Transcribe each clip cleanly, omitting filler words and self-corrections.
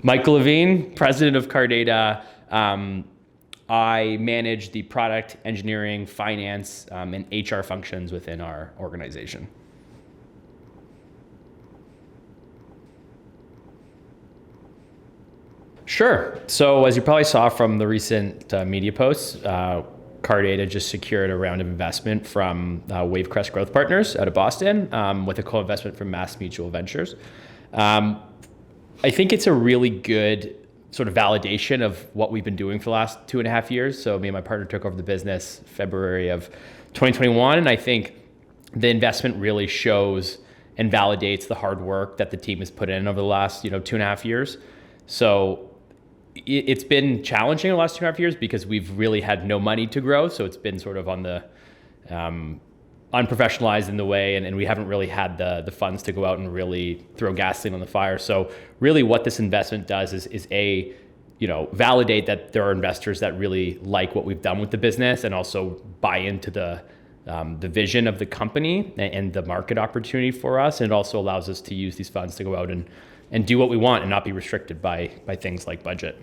Michael Levine, president of Cardata. I manage the product, engineering, finance, and HR functions within our organization. Sure. So as you probably saw from the recent media posts, Cardata just secured a round of investment from Wavecrest Growth Partners out of Boston with a co-investment from Mass Mutual Ventures. I think it's a really good sort of validation of what we've been doing for the last 2.5 years. So me and my partner took over the business February of 2021, and I think the investment really shows and validates the hard work that the team has put in over the last 2.5 years. So it's been challenging the last 2.5 years because we've really had no money to grow. So it's been sort of on the unprofessionalized in the way, and we haven't really had the funds to go out and really throw gasoline on the fire. So really what this investment does is validate that there are investors that really like what we've done with the business and also buy into the vision of the company and the market opportunity for us. And it also allows us to use these funds to go out and do what we want and not be restricted by things like budget.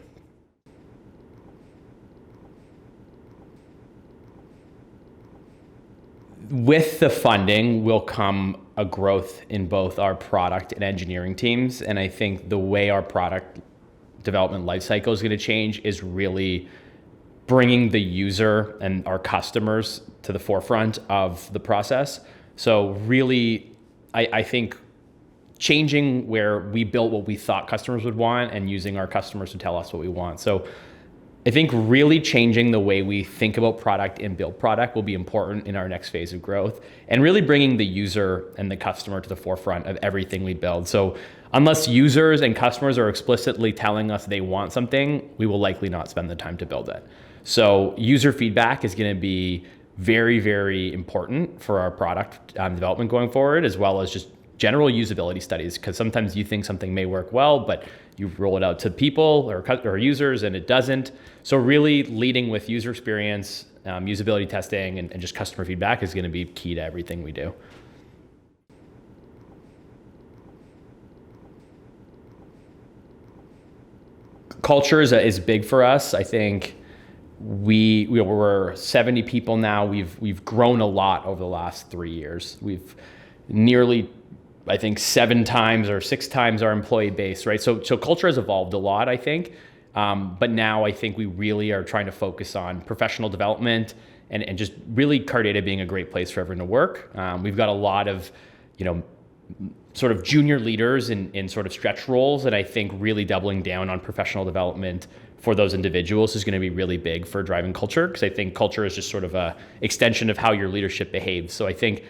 With the funding will come a growth in both our product and engineering teams. And I think the way our product development lifecycle is going to change is really bringing the user and our customers to the forefront of the process. So really, I think changing where we built what we thought customers would want and using our customers to tell us what we want. So I think really changing the way we think about product and build product will be important in our next phase of growth, and really bringing the user and the customer to the forefront of everything we build. So unless users and customers are explicitly telling us they want something, we will likely not spend the time to build it. So user feedback is going to be very, very important for our product development going forward, as well as just general usability studies, because sometimes you think something may work well, but you roll it out to people or users and it doesn't. So really leading with user experience, usability testing, and just customer feedback is going to be key to everything we do. Culture is big for us. I think we're 70 people now. We've grown a lot over the last 3 years. We've nearly, I think, 7 times or 6 times our employee base, right? So culture has evolved a lot, I think. But now I think we really are trying to focus on professional development and just really Cardata being a great place for everyone to work. We've got a lot of, sort of junior leaders in sort of stretch roles, and I think really doubling down on professional development for those individuals is going to be really big for driving culture, because I think culture is just sort of a extension of how your leadership behaves. So I think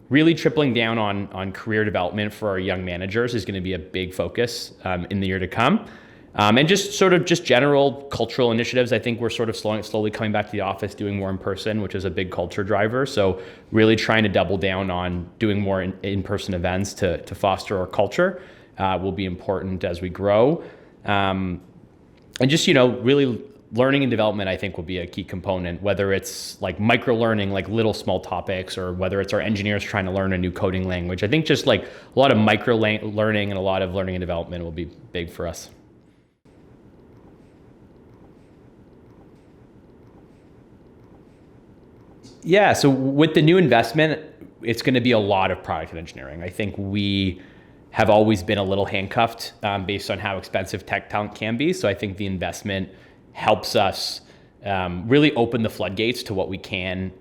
really tripling down on career development for our young managers is going to be a big focus in the year to come. And just general cultural initiatives. I think we're sort of slowly coming back to the office, doing more in person, which is a big culture driver. So really trying to double down on doing more in-person events to foster our culture will be important as we grow. And just, really learning and development, I think, will be a key component, whether it's like micro learning, like little small topics, or whether it's our engineers trying to learn a new coding language. I think just like a lot of micro learning and a lot of learning and development will be big for us. Yeah, so with the new investment, it's going to be a lot of product and engineering. I think we have always been a little handcuffed based on how expensive tech talent can be. So I think the investment helps us really open the floodgates to what we can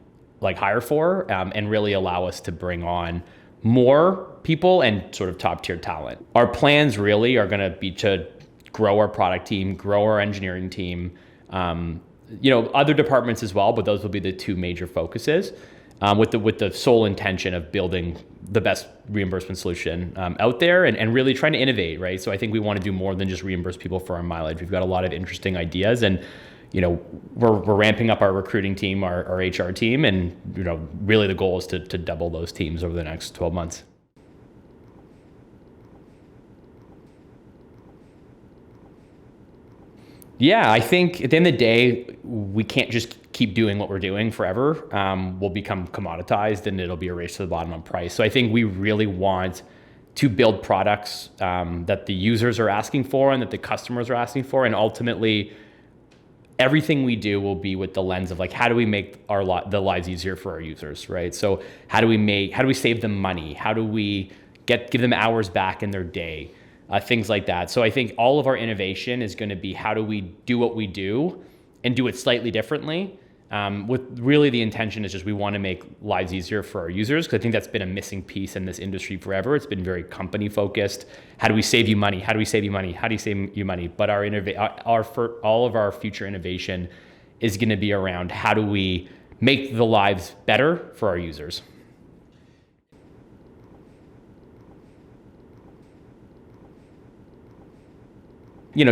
hire for and really allow us to bring on more people and sort of top tier talent. Our plans really are going to be to grow our product team, grow our engineering team, other departments as well, but those will be the 2 major focuses with the sole intention of building the best reimbursement solution out there and really trying to innovate, right? So I think we want to do more than just reimburse people for our mileage. We've got a lot of interesting ideas, and we're ramping up our recruiting team, our HR team, and really the goal is to double those teams over the next 12 months. Yeah, I think at the end of the day, we can't just keep doing what we're doing forever. We'll become commoditized and it'll be a race to the bottom on price. So I think we really want to build products that the users are asking for and that the customers are asking for. And ultimately, everything we do will be with the lens of like, how do we make the lives easier for our users, right? So how do we save them money? How do we give them hours back in their day? Things like that. So I think all of our innovation is going to be how do we do what we do and do it slightly differently. With really the intention is just we want to make lives easier for our users, because I think that's been a missing piece in this industry forever. It's been very company focused. How do we save you money? How do we save you money? How do you save you money? But all of our future innovation is going to be around how do we make the lives better for our users.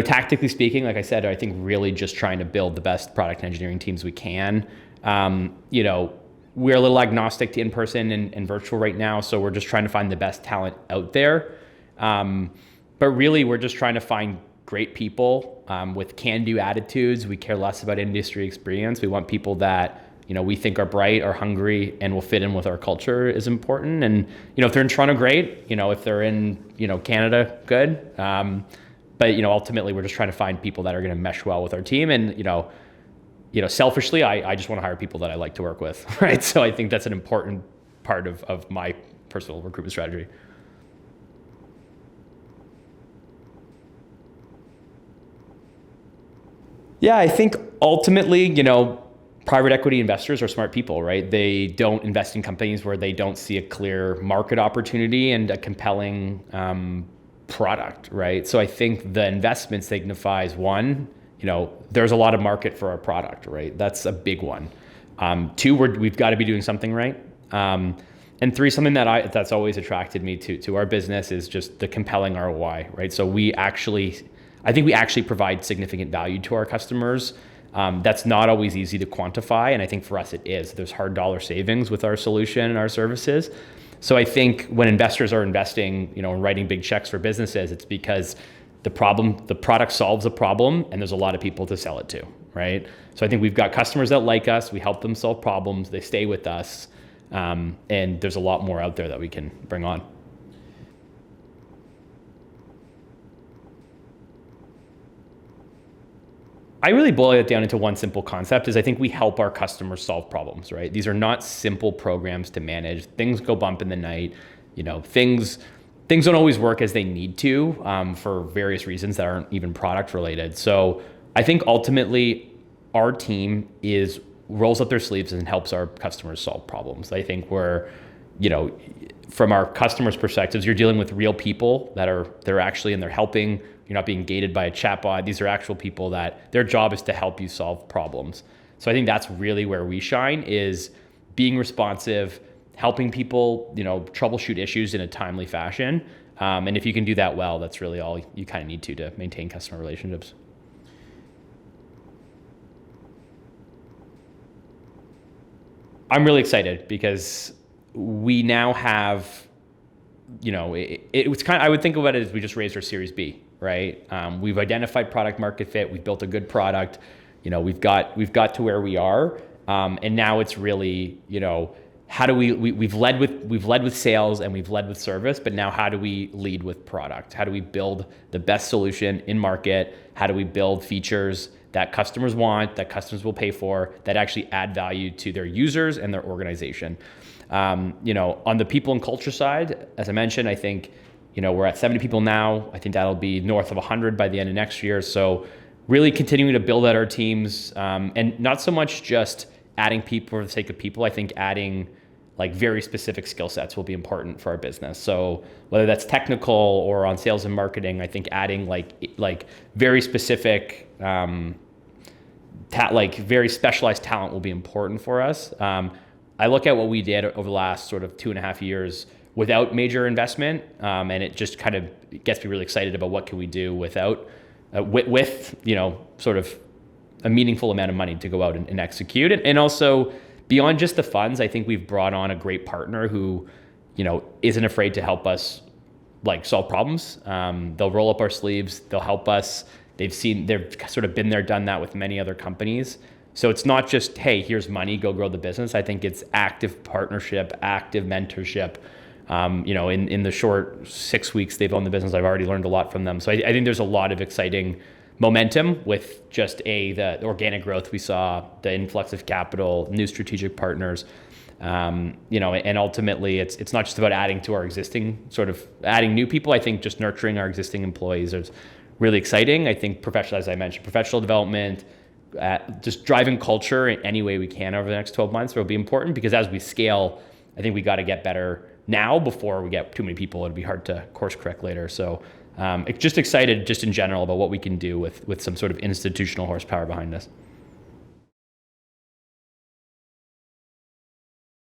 Tactically speaking, like I said, I think really just trying to build the best product engineering teams we can. We're a little agnostic to in-person and virtual right now, so we're just trying to find the best talent out there. But really, we're just trying to find great people with can-do attitudes. We care less about industry experience. We want people that we think are bright, are hungry, and will fit in with our culture is important. And if they're in Toronto, great. If they're in Canada, good. But ultimately, we're just trying to find people that are going to mesh well with our team. And selfishly, I just want to hire people that I like to work with, right? So I think that's an important part of my personal recruitment strategy. Yeah, I think ultimately, private equity investors are smart people, right? They don't invest in companies where they don't see a clear market opportunity and a compelling product, right? So I think the investment signifies one, there's a lot of market for our product, right? That's a big one. Two, we've got to be doing something right. And three, something that's always attracted me to our business is just the compelling ROI, right? So I think we actually provide significant value to our customers. That's not always easy to quantify, and I think for us it is. There's hard dollar savings with our solution and our services. So I think when investors are investing, and writing big checks for businesses, it's because the product solves a problem, and there's a lot of people to sell it to, right? So I think we've got customers that like us, we help them solve problems, they stay with us, and there's a lot more out there that we can bring on. I really boil it down into one simple concept is I think we help our customers solve problems, right? These are not simple programs to manage. Things go bump in the night. Things don't always work as they need to for various reasons that aren't even product related. So I think ultimately our team rolls up their sleeves and helps our customers solve problems. I think from our customers' perspectives, you're dealing with real people they're actually, and they're helping. You're not being gated by a chatbot. These are actual people that their job is to help you solve problems. So I think that's really where we shine, is being responsive, helping people, troubleshoot issues in a timely fashion. And if you can do that well, that's really all you kind of need to maintain customer relationships. I'm really excited because we now have, I would think about it as we just raised our Series B, right? We've identified product market fit. We've built a good product. We've got to where we are, and now it's really, how do we've led with sales and we've led with service, but now how do we lead with product? How do we build the best solution in market? How do we build features that customers want, that customers will pay for, that actually add value to their users and their organization? On the people and culture side, as I mentioned, I think, we're at 70 people now. I think that'll be north of 100 by the end of next year. So really continuing to build out our teams, and not so much just adding people for the sake of people. I think adding very specific skill sets will be important for our business. So whether that's technical or on sales and marketing, I think adding very specific, very specialized talent will be important for us. I look at what we did over the last sort of 2.5 years without major investment, and it just kind of gets me really excited about what can we do without, with sort of a meaningful amount of money to go out and execute. And also beyond just the funds, I think we've brought on a great partner who, isn't afraid to help us solve problems. They'll roll up our sleeves. They'll help us. They've sort of been there, done that with many other companies. So it's not just, hey, here's money, go grow the business. I think it's active partnership, active mentorship, In the short 6 weeks they've owned the business, I've already learned a lot from them. So I think there's a lot of exciting momentum with just the organic growth we saw, the influx of capital, new strategic partners. And ultimately it's not just about adding to our existing, sort of adding new people. I think just nurturing our existing employees is really exciting. I think as I mentioned, professional development, just driving culture in any way we can over the next 12 months will be important, because as we scale, I think we got to get better now before we get too many people. It'd be hard to course correct later. So just excited just in general about what we can do with some sort of institutional horsepower behind us.